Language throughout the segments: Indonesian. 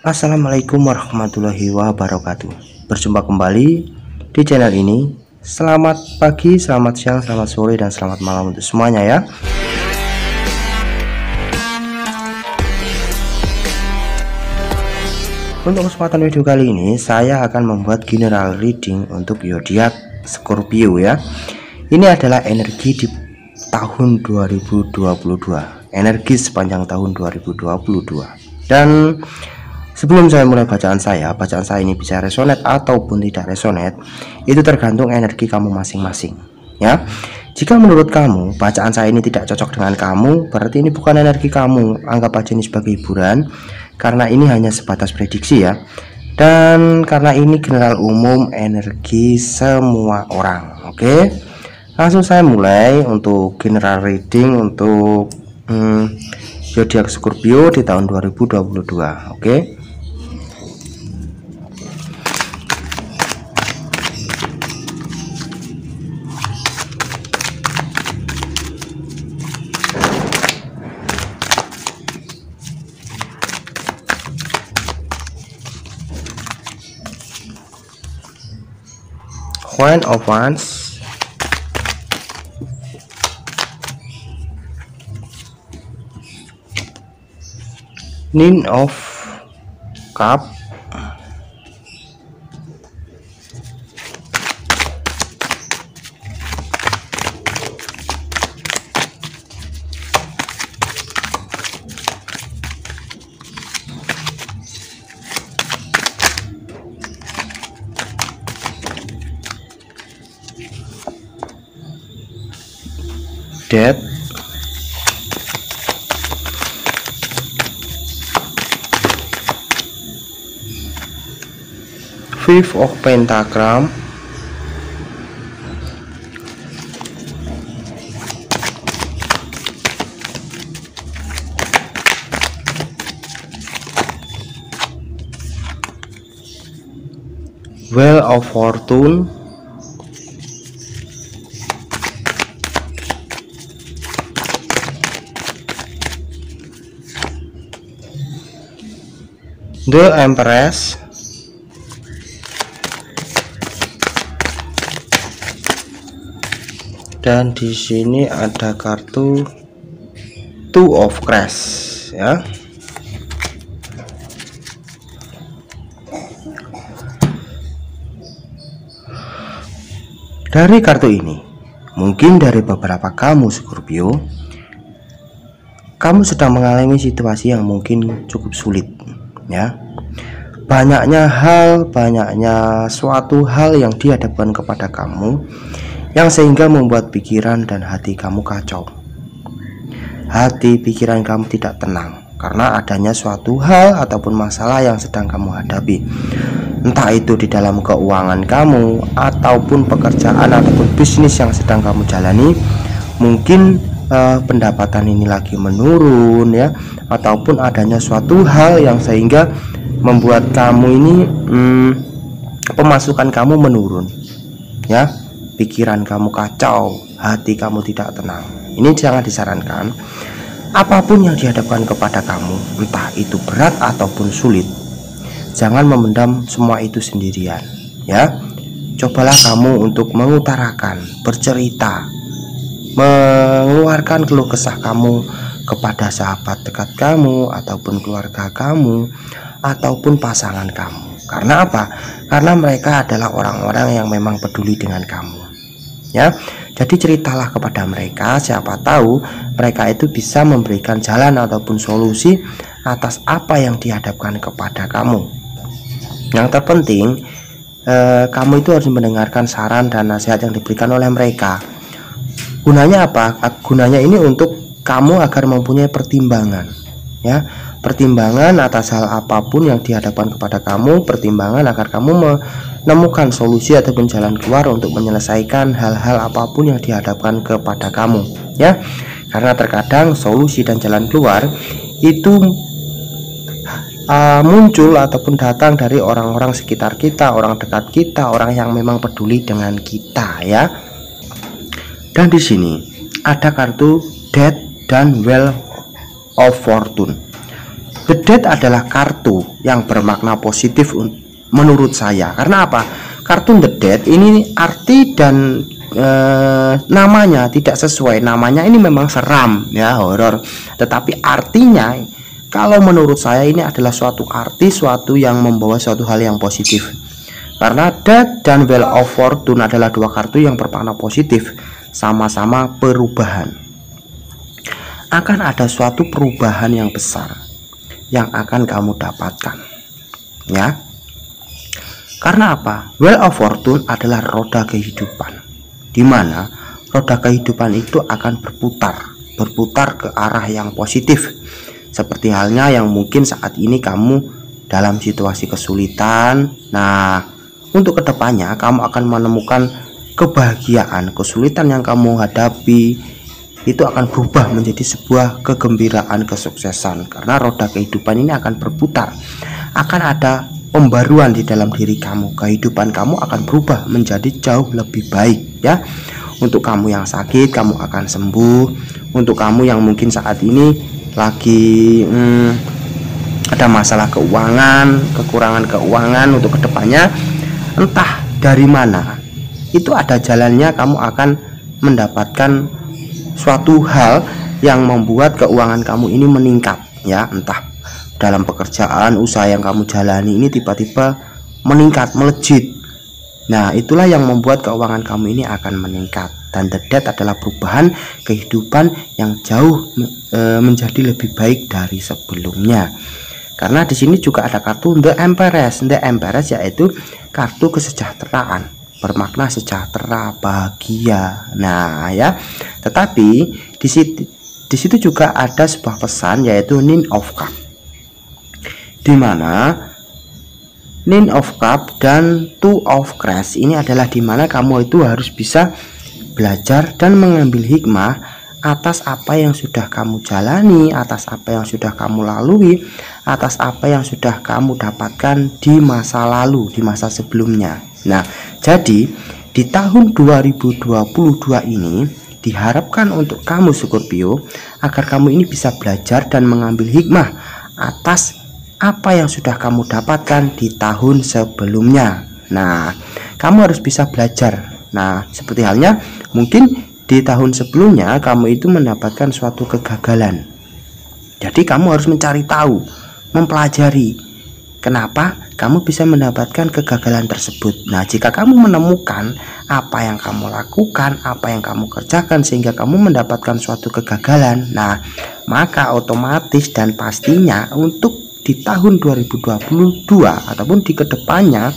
Assalamualaikum warahmatullahi wabarakatuh. Berjumpa kembali di channel ini. Selamat pagi, selamat siang, selamat sore, dan selamat malam untuk semuanya ya. Untuk kesempatan video kali ini saya akan membuat general reading untuk zodiak Scorpio ya. Ini adalah energi di tahun 2022, energi sepanjang tahun 2022. Dan sebelum saya mulai bacaan saya ini bisa resonate ataupun tidak resonate, itu tergantung energi kamu masing-masing ya. Jika menurut kamu bacaan saya ini tidak cocok dengan kamu, berarti ini bukan energi kamu. Anggap aja ini sebagai hiburan, karena ini hanya sebatas prediksi ya. Dan karena ini general umum energi semua orang. Oke, langsung saya mulai untuk general reading untuk zodiak Scorpio di tahun 2022. Oke. Queen of Wands, Nine of Cup, Death, Five of Pentagram, Wheel of Fortune, The Empress, dan di sini ada kartu Two of Cups ya. Dari kartu ini, mungkin dari beberapa kamu Scorpio, kamu sedang mengalami situasi yang mungkin cukup sulit ya. Banyaknya suatu hal yang dihadapkan kepada kamu, yang sehingga membuat pikiran dan hati kamu kacau. Hati pikiran kamu tidak tenang karena adanya suatu hal ataupun masalah yang sedang kamu hadapi. Entah itu di dalam keuangan kamu, ataupun pekerjaan ataupun bisnis yang sedang kamu jalani. Mungkin pendapatan ini lagi menurun ya, ataupun adanya suatu hal yang sehingga membuat kamu ini pemasukan kamu menurun ya. Pikiran kamu kacau, hati kamu tidak tenang. Ini sangat disarankan, apapun yang dihadapkan kepada kamu, entah itu berat ataupun sulit, jangan memendam semua itu sendirian ya. Cobalah kamu untuk mengutarakan, bercerita, mengeluarkan keluh kesah kamu kepada sahabat dekat kamu, ataupun keluarga kamu, ataupun pasangan kamu. Karena apa? Karena mereka adalah orang-orang yang memang peduli dengan kamu ya. Jadi ceritalah kepada mereka, siapa tahu mereka itu bisa memberikan jalan ataupun solusi atas apa yang dihadapkan kepada kamu. Yang terpenting, kamu itu harus mendengarkan saran dan nasihat yang diberikan oleh mereka. Gunanya apa? Gunanya ini untuk kamu agar mempunyai pertimbangan ya. Pertimbangan atas hal apapun yang dihadapkan kepada kamu, pertimbangan agar kamu menemukan solusi ataupun jalan keluar untuk menyelesaikan hal-hal apapun yang dihadapkan kepada kamu ya. Karena terkadang solusi dan jalan keluar itu muncul ataupun datang dari orang-orang sekitar kita, orang dekat kita, orang yang memang peduli dengan kita ya. Dan di sini ada kartu Death dan Wheel of Fortune. The Death adalah kartu yang bermakna positif menurut saya. Karena apa? Kartu The Death ini arti dan namanya tidak sesuai. Namanya ini memang seram ya, horor. Tetapi artinya kalau menurut saya ini adalah suatu arti, suatu yang membawa suatu hal yang positif. Karena Death dan Wheel of Fortune adalah dua kartu yang bermakna positif, sama-sama perubahan. Akan ada suatu perubahan yang besar yang akan kamu dapatkan, ya. Karena apa? Wheel of Fortune adalah roda kehidupan, di mana roda kehidupan itu akan berputar ke arah yang positif. Seperti halnya yang mungkin saat ini kamu dalam situasi kesulitan. Nah, untuk kedepannya kamu akan menemukan kebahagiaan. Kesulitan yang kamu hadapi itu akan berubah menjadi sebuah kegembiraan, kesuksesan. Karena roda kehidupan ini akan berputar. Akan ada pembaruan di dalam diri kamu. Kehidupan kamu akan berubah menjadi jauh lebih baik, ya. Untuk kamu yang sakit, kamu akan sembuh. Untuk kamu yang mungkin saat ini lagi ada masalah keuangan, kekurangan keuangan, untuk kedepannya entah dari mana itu ada jalannya, kamu akan mendapatkan suatu hal yang membuat keuangan kamu ini meningkat, ya. Entah dalam pekerjaan, usaha yang kamu jalani ini tiba-tiba meningkat, melejit. Nah, itulah yang membuat keuangan kamu ini akan meningkat. Dan The Death adalah perubahan kehidupan yang jauh menjadi lebih baik dari sebelumnya. Karena di sini juga ada kartu The Empress. The Empress yaitu kartu kesejahteraan, bermakna sejahtera, bahagia. Nah, ya. Tetapi di situ juga ada sebuah pesan, yaitu Nine of Cups, di mana Nine of Cups dan Two of Cups ini adalah di mana kamu itu harus bisa belajar dan mengambil hikmah atas apa yang sudah kamu jalani, atas apa yang sudah kamu lalui, atas apa yang sudah kamu dapatkan di masa lalu, di masa sebelumnya. Nah, jadi di tahun 2022 ini diharapkan untuk kamu Scorpio agar kamu ini bisa belajar dan mengambil hikmah atas apa yang sudah kamu dapatkan di tahun sebelumnya. Nah, kamu harus bisa belajar. Nah, seperti halnya mungkin di tahun sebelumnya kamu itu mendapatkan suatu kegagalan. Jadi kamu harus mencari tahu, mempelajari kenapa kamu bisa mendapatkan kegagalan tersebut. Nah, jika kamu menemukan apa yang kamu lakukan, apa yang kamu kerjakan sehingga kamu mendapatkan suatu kegagalan, nah, maka otomatis dan pastinya untuk di tahun 2022 ataupun di kedepannya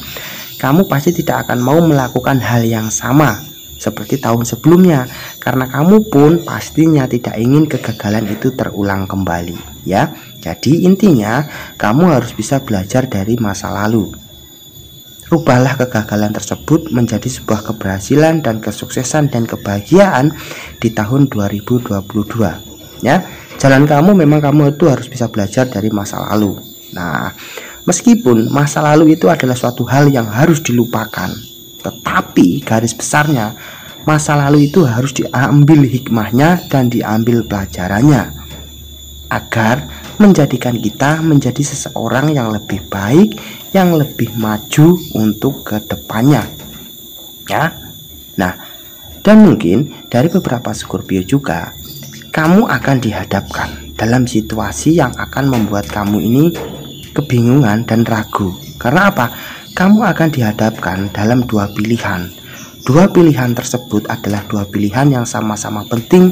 kamu pasti tidak akan mau melakukan hal yang sama seperti tahun sebelumnya, karena kamu pun pastinya tidak ingin kegagalan itu terulang kembali, ya. Jadi intinya kamu harus bisa belajar dari masa lalu. Rubahlah kegagalan tersebut menjadi sebuah keberhasilan dan kesuksesan dan kebahagiaan di tahun 2022, ya. Jalan kamu memang kamu itu harus bisa belajar dari masa lalu. Nah, meskipun masa lalu itu adalah suatu hal yang harus dilupakan, tetapi garis besarnya masa lalu itu harus diambil hikmahnya dan diambil pelajarannya agar menjadikan kita menjadi seseorang yang lebih baik, yang lebih maju untuk kedepannya, ya. Nah, dan mungkin dari beberapa Scorpio juga kamu akan dihadapkan dalam situasi yang akan membuat kamu ini kebingungan dan ragu. Karena apa? Kamu akan dihadapkan dalam dua pilihan. Dua pilihan tersebut adalah dua pilihan yang sama-sama penting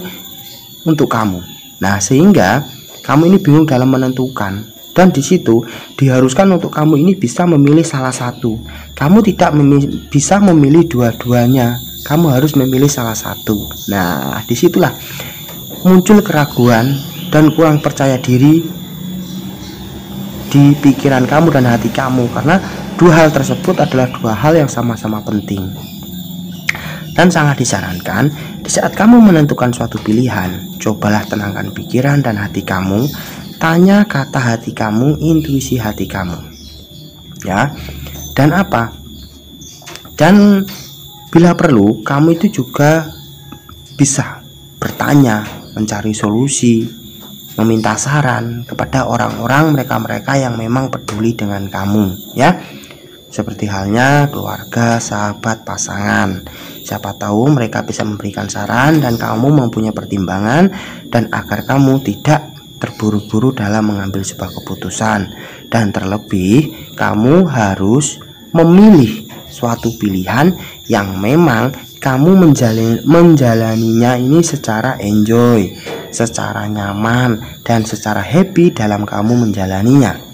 untuk kamu. Nah, sehingga kamu ini bingung dalam menentukan, dan di situ diharuskan untuk kamu ini bisa memilih salah satu. Kamu tidak bisa memilih dua-duanya. Kamu harus memilih salah satu. Nah, disitulah muncul keraguan dan kurang percaya diri di pikiran kamu dan hati kamu, karena dua hal tersebut adalah dua hal yang sama-sama penting. Dan sangat disarankan di saat kamu menentukan suatu pilihan, cobalah tenangkan pikiran dan hati kamu, tanya kata hati kamu, intuisi hati kamu, ya. Dan apa? Dan bila perlu kamu itu juga bisa bertanya, mencari solusi meminta saran kepada orang-orang mereka yang memang peduli dengan kamu, ya. Seperti halnya keluarga, sahabat, pasangan. Siapa tahu mereka bisa memberikan saran dan kamu mempunyai pertimbangan, dan agar kamu tidak terburu-buru dalam mengambil sebuah keputusan. Dan terlebih kamu harus memilih suatu pilihan yang memang kamu menjalaninya ini secara enjoy, secara nyaman, dan secara happy dalam kamu menjalaninya.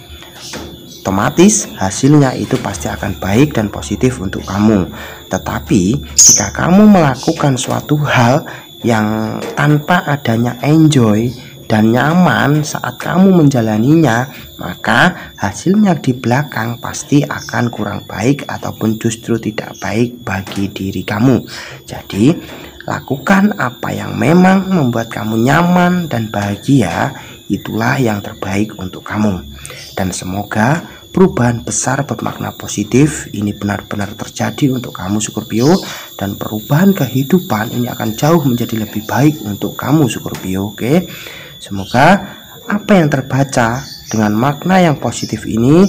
Otomatis hasilnya itu pasti akan baik dan positif untuk kamu. Tetapi jika kamu melakukan suatu hal yang tanpa adanya enjoy dan nyaman saat kamu menjalaninya, maka hasilnya di belakang pasti akan kurang baik ataupun justru tidak baik bagi diri kamu. Jadi lakukan apa yang memang membuat kamu nyaman dan bahagia, itulah yang terbaik untuk kamu. Dan semoga perubahan besar bermakna positif ini benar-benar terjadi untuk kamu Scorpio, dan perubahan kehidupan ini akan jauh menjadi lebih baik untuk kamu Scorpio. Oke, semoga apa yang terbaca dengan makna yang positif ini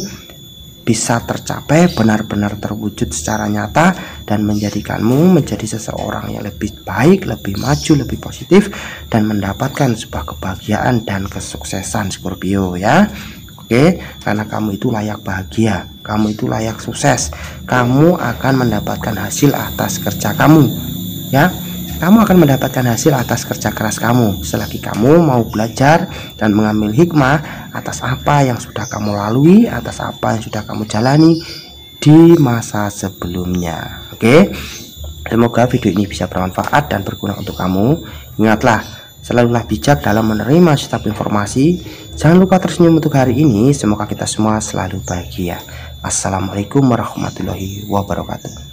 bisa tercapai, benar-benar terwujud secara nyata, dan menjadikanmu menjadi seseorang yang lebih baik, lebih maju, lebih positif, dan mendapatkan sebuah kebahagiaan dan kesuksesan Scorpio, ya. Oke, karena kamu itu layak bahagia, kamu itu layak sukses, kamu akan mendapatkan hasil atas kerja kamu, ya. Kamu akan mendapatkan hasil atas kerja keras kamu selagi kamu mau belajar dan mengambil hikmah atas apa yang sudah kamu lalui, atas apa yang sudah kamu jalani di masa sebelumnya. Oke, semoga video ini bisa bermanfaat dan berguna untuk kamu. Ingatlah, selalulah bijak dalam menerima setiap informasi. Jangan lupa tersenyum untuk hari ini. Semoga kita semua selalu bahagia. Assalamualaikum warahmatullahi wabarakatuh.